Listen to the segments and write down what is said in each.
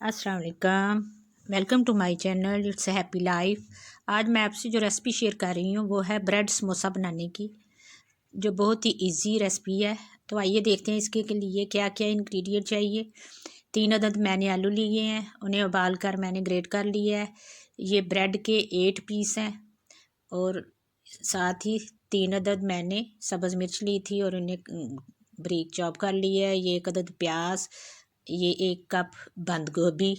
अस्सलाम वालेकुम। Welcome to my channel it's a happy life. आज मैं आपसे जो रेसिपी शेयर कर रही हूँ वो है ब्रेड समोसा बनाने की, जो बहुत ही इजी रेसिपी है। तो आइए देखते हैं इसके के लिए क्या क्या इंग्रेडिएंट चाहिए। 3 अदद मैंने आलू लिए हैं, उन्हें उबाल कर मैंने ग्रेट कर लिया है। ये ब्रेड के 8 पीस हैं और साथ ही 3 अदद मैंने सब्ज़ मिर्च ली थी और उन्हें बारीक चॉप कर लिया है। ये 1 अदद प्याज, ये 1 कप बंद गोभी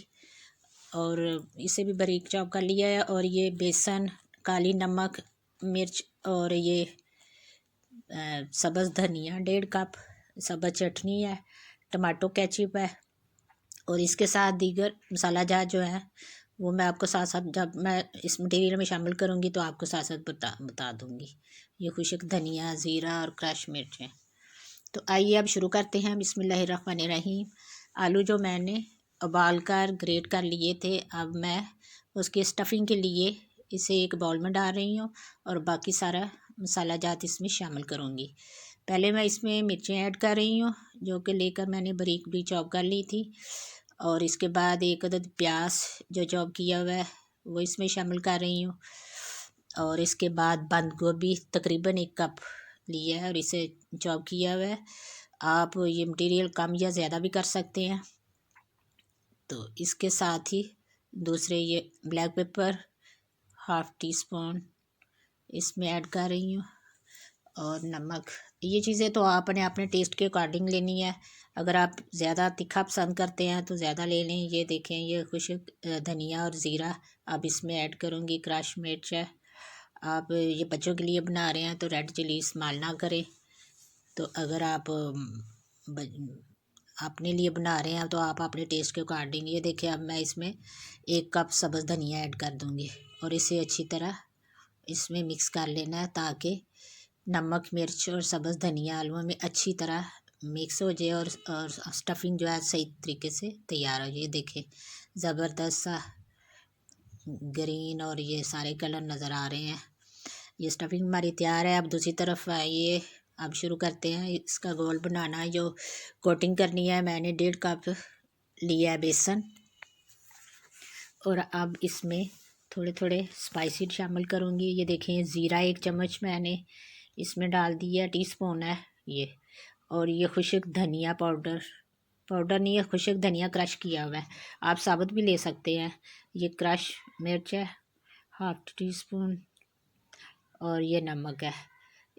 और इसे भी बारीक चॉप कर लिया है। और ये बेसन, काली नमक, मिर्च और ये सब्ज़ धनिया 1.5 कप, सब्ज़ चटनी है, टमाटो केचप है और इसके साथ दीगर मसाला जात जो है वो मैं आपको साथ साथ जब मैं इस मटेरियल में शामिल करूँगी तो आपको साथ साथ बता दूँगी। ये खुश्क धनिया, ज़ीरा और क्रश मिर्च है। तो आइए अब शुरू करते हैं। बिस्मिल्लाहिर्रहमानिर्रहीम। आलू जो मैंने उबाल कर ग्रेट कर लिए थे, अब मैं उसकी स्टफिंग के लिए इसे एक बाउल में डाल रही हूँ और बाकी सारा मसाला जात इसमें शामिल करूँगी। पहले मैं इसमें मिर्चें ऐड कर रही हूँ जो कि लेकर मैंने बारीक भी चॉप कर ली थी। और इसके बाद 1 अदद प्याज जो चॉप किया हुआ है वो इसमें शामिल कर रही हूँ। और इसके बाद बंद गोभी तकरीबन 1 कप लिया है और इसे चॉप किया हुआ है। आप ये मटेरियल कम या ज़्यादा भी कर सकते हैं। तो इसके साथ ही दूसरे ये ब्लैक पेपर 1/2 टी स्पून इसमें ऐड कर रही हूँ और नमक। ये चीज़ें तो आपने अपने टेस्ट के अकॉर्डिंग लेनी है। अगर आप ज़्यादा तीखा पसंद करते हैं तो ज़्यादा ले लें। ये देखें, ये खुश्क धनिया और ज़ीरा अब इसमें ऐड करूँगी। क्रश मिर्च है। आप ये बच्चों के लिए बना रहे हैं तो रेड चिली इस्तेमाल ना करें। तो अगर आप अपने लिए बना रहे हैं तो आप अपने टेस्ट के अकॉर्डिंग। ये देखिए, अब मैं इसमें 1 कप सब्ज़ धनिया ऐड कर दूँगी और इसे अच्छी तरह इसमें मिक्स कर लेना है ताकि नमक, मिर्च और सब्ज़ धनिया आलूओं में अच्छी तरह मिक्स हो जाए और स्टफिंग जो है सही तरीके से तैयार हो जाए। देखिए, ज़बरदस्त सा ग्रीन और ये सारे कलर नज़र आ रहे हैं। ये स्टफिंग हमारी तैयार है। अब दूसरी तरफ आइए, अब शुरू करते हैं इसका गोल बनाना। जो कोटिंग करनी है, मैंने 1.5 कप लिया है बेसन और अब इसमें थोड़े थोड़े स्पाइसी शामिल करूँगी। ये देखें, ज़ीरा 1 चम्मच मैंने इसमें डाल दिया, टीस्पून है ये। और ये खुश्क धनिया पाउडर, पाउडर नहीं है, खुश्क धनिया क्रश किया हुआ है, आप साबुत भी ले सकते हैं। ये क्रश मिर्च है 1/2 टी स्पून और ये नमक है।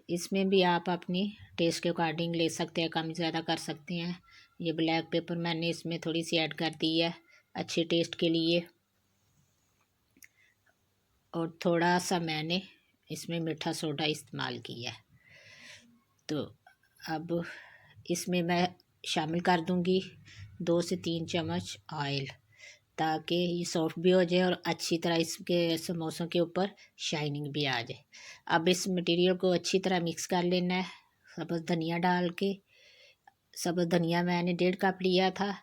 इसमें भी आप अपनी टेस्ट के अकॉर्डिंग ले सकते हैं, कम ज़्यादा कर सकते हैं। ये ब्लैक पेपर मैंने इसमें थोड़ी सी ऐड कर दी है अच्छे टेस्ट के लिए। और थोड़ा सा मैंने इसमें मीठा सोडा इस्तेमाल किया है। तो अब इसमें मैं शामिल कर दूंगी 2 से 3 चम्मच ऑयल, ताकि ये सॉफ्ट भी हो जाए और अच्छी तरह इसके समोसों के ऊपर शाइनिंग भी आ जाए। अब इस मटेरियल को अच्छी तरह मिक्स कर लेना है। सब्ज़ धनिया डाल के, सब्ज़ धनिया मैंने 1.5 कप लिया था,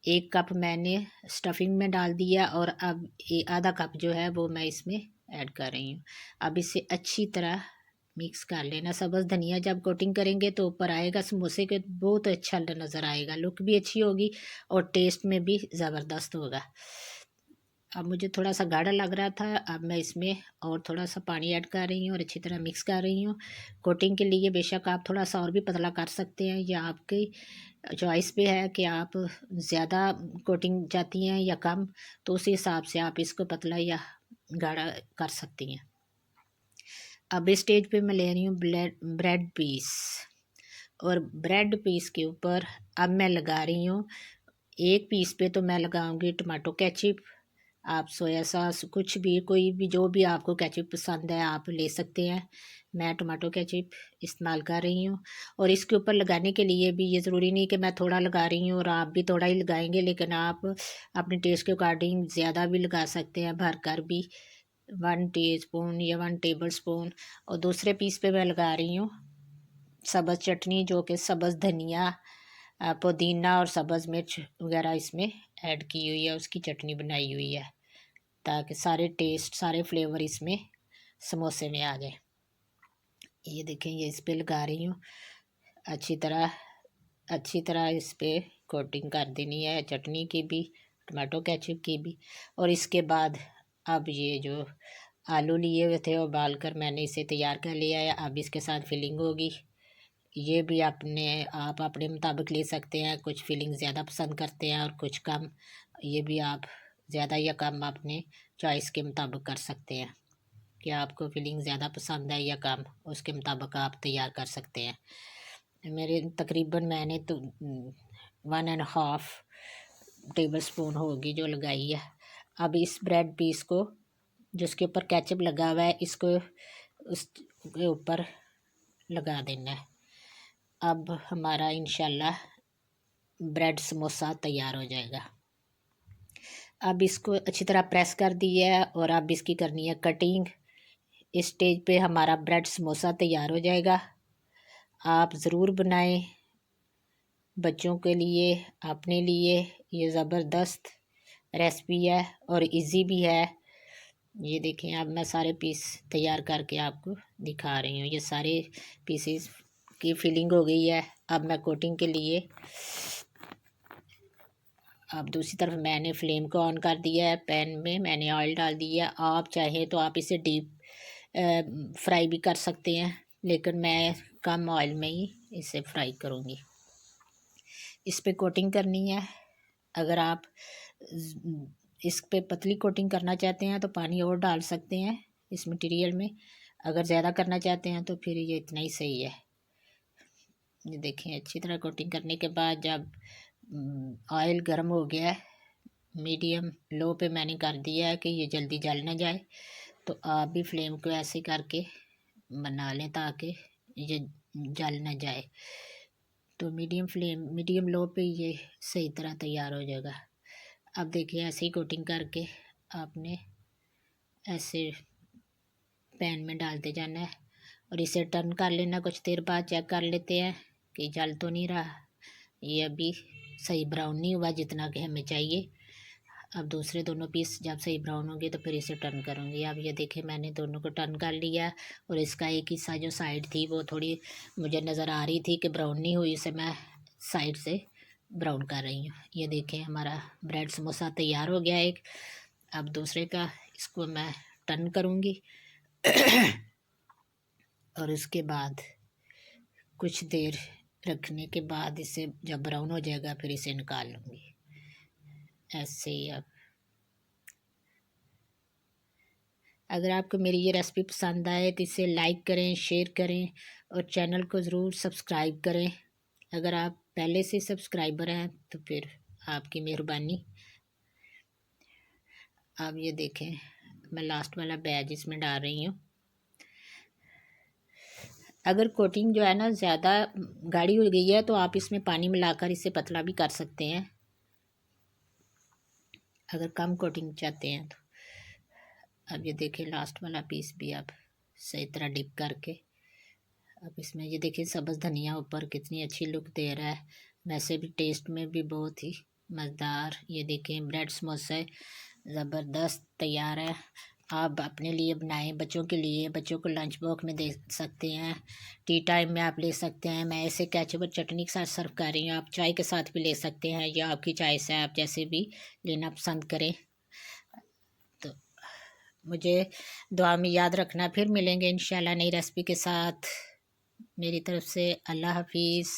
1 कप मैंने स्टफिंग में डाल दिया और अब आधा कप जो है वो मैं इसमें ऐड कर रही हूँ। अब इसे अच्छी तरह मिक्स कर लेना। सब्ज़ धनिया जब कोटिंग करेंगे तो ऊपर आएगा समोसे के, बहुत अच्छा नज़र आएगा, लुक भी अच्छी होगी और टेस्ट में भी ज़बरदस्त होगा। अब मुझे थोड़ा सा गाढ़ा लग रहा था, अब मैं इसमें और थोड़ा सा पानी ऐड कर रही हूँ और अच्छी तरह मिक्स कर रही हूँ। कोटिंग के लिए बेशक आप थोड़ा सा और भी पतला कर सकते हैं, या आपकी चॉइस पे है कि आप ज़्यादा कोटिंग चाहती हैं या कम, तो उसी हिसाब से आप इसको पतला या गाढ़ा कर सकती हैं। अब इस स्टेज पे मैं ले रही हूँ ब्रेड पीस और ब्रेड पीस के ऊपर अब मैं लगा रही हूँ, एक पीस पे तो मैं लगाऊंगी टमाटो केचप। आप सोया सॉस, कुछ भी, कोई भी जो भी आपको केचप पसंद है आप ले सकते हैं। मैं टमाटो केचप इस्तेमाल कर रही हूँ। और इसके ऊपर लगाने के लिए भी ये ज़रूरी नहीं कि मैं थोड़ा लगा रही हूँ और आप भी थोड़ा ही लगाएंगे, लेकिन आप अपने टेस्ट के अकॉर्डिंग ज़्यादा भी लगा सकते हैं, भर कर भी 1 टीस्पून या 1 टेबल स्पून। और दूसरे पीस पे मैं लगा रही हूँ सब्ज़ चटनी, जो कि सब्ज़ धनिया, पुदीना और सब्ज़ मिर्च वगैरह इसमें ऐड की हुई है, उसकी चटनी बनाई हुई है, ताकि सारे टेस्ट, सारे फ्लेवर इसमें समोसे में आ जाए। ये देखें, ये इस पे लगा रही हूँ अच्छी तरह इस पे कोटिंग कर देनी है चटनी की भी टमाटो केचप की भी। और इसके बाद अब ये जो आलू लिए हुए थे उबाल कर मैंने इसे तैयार कर लिया है। अब इसके साथ फिलिंग होगी। ये भी आप अपने मुताबिक ले सकते हैं, कुछ फिलिंग ज़्यादा पसंद करते हैं और कुछ कम। ये भी आप ज़्यादा या कम अपने चॉइस के मुताबिक कर सकते हैं कि आपको फिलिंग ज़्यादा पसंद है या कम, उसके मुताबिक आप तैयार कर सकते हैं। मेरे तकरीबन मैंने तो 1.5 टेबल स्पून होगी जो लगाई है। अब इस ब्रेड पीस को जिसके ऊपर केचप लगा हुआ है इसको उसके ऊपर लगा देना है। अब हमारा इंशाल्लाह ब्रेड समोसा तैयार हो जाएगा। अब इसको अच्छी तरह प्रेस कर दिया है और अब इसकी करनी है कटिंग। इस स्टेज पे हमारा ब्रेड समोसा तैयार हो जाएगा। आप ज़रूर बनाएं, बच्चों के लिए, अपने लिए। ये ज़बरदस्त रेसिपी है और इजी भी है। ये देखें, अब मैं सारे पीस तैयार करके आपको दिखा रही हूँ। ये सारे पीसेस की फिलिंग हो गई है। अब मैं कोटिंग के लिए अब दूसरी तरफ मैंने फ्लेम को ऑन कर दिया है। पैन में मैंने ऑयल डाल दिया। आप चाहें तो आप इसे डीप फ्राई भी कर सकते हैं, लेकिन मैं कम ऑयल में ही इसे फ्राई करूँगी। इस पे कोटिंग करनी है। अगर आप इस पे पतली कोटिंग करना चाहते हैं तो पानी और डाल सकते हैं इस मटेरियल में। अगर ज़्यादा करना चाहते हैं तो फिर ये इतना ही सही है। ये देखें, अच्छी तरह कोटिंग करने के बाद जब ऑयल गर्म हो गया है, मीडियम लो पे मैंने कर दिया है कि ये जल्दी जल ना जाए। तो आप भी फ्लेम को ऐसे करके बना लें ताकि ये जल ना जाए। तो मीडियम लो पे ये सही तरह तैयार हो जाएगा। अब देखिए, ऐसे ही कोटिंग करके आपने ऐसे पैन में डालते जाना है और इसे टर्न कर लेना। कुछ देर बाद चेक कर लेते हैं कि जल तो नहीं रहा। ये अभी सही ब्राउन नहीं हुआ जितना कि हमें चाहिए। अब दूसरे दोनों पीस जब सही ब्राउन होंगे तो फिर इसे टर्न करूँगी। अब ये देखें, मैंने दोनों को टर्न कर लिया और इसका एक हिस्सा जो साइड थी वो थोड़ी मुझे नज़र आ रही थी कि ब्राउन नहीं हुई, इसे मैं साइड से ब्राउन कर रही हूँ। ये देखें, हमारा ब्रेड समोसा तैयार हो गया एक। अब दूसरे का इसको मैं टर्न करूँगी और उसके बाद कुछ देर रखने के बाद इसे जब ब्राउन हो जाएगा फिर इसे निकाल लूँगी। ऐसे ही अब अगर आपको मेरी ये रेसिपी पसंद आए तो इसे लाइक करें, शेयर करें और चैनल को ज़रूर सब्सक्राइब करें। अगर आप पहले से सब्सक्राइबर हैं तो फिर आपकी मेहरबानी। अब ये देखें, मैं लास्ट वाला बैच इसमें डाल रही हूँ। अगर कोटिंग जो है ना ज़्यादा गाढ़ी हो गई है तो आप इसमें पानी मिलाकर इसे पतला भी कर सकते हैं, अगर कम कोटिंग चाहते हैं तो। अब ये देखें, लास्ट वाला पीस भी आप सही तरह डिप करके अब इसमें ये देखिए सब्ज़ धनिया ऊपर कितनी अच्छी लुक दे रहा है। वैसे भी टेस्ट में भी बहुत ही मज़ेदार। ये देखें, ब्रेड समोसे ज़बरदस्त तैयार है। आप अपने लिए बनाएं, बच्चों के लिए, बच्चों को लंच बॉक्स में दे सकते हैं, टी टाइम में आप ले सकते हैं। मैं इसे केचप और चटनी के साथ सर्व कर रही हूँ। आप चाय के साथ भी ले सकते हैं, या आपकी चॉइस है, आप जैसे भी लेना पसंद करें। तो मुझे दुआ में याद रखना। फिर मिलेंगे इंशाल्लाह नई रेसिपी के साथ। मेरी तरफ से अल्लाह हाफिज़।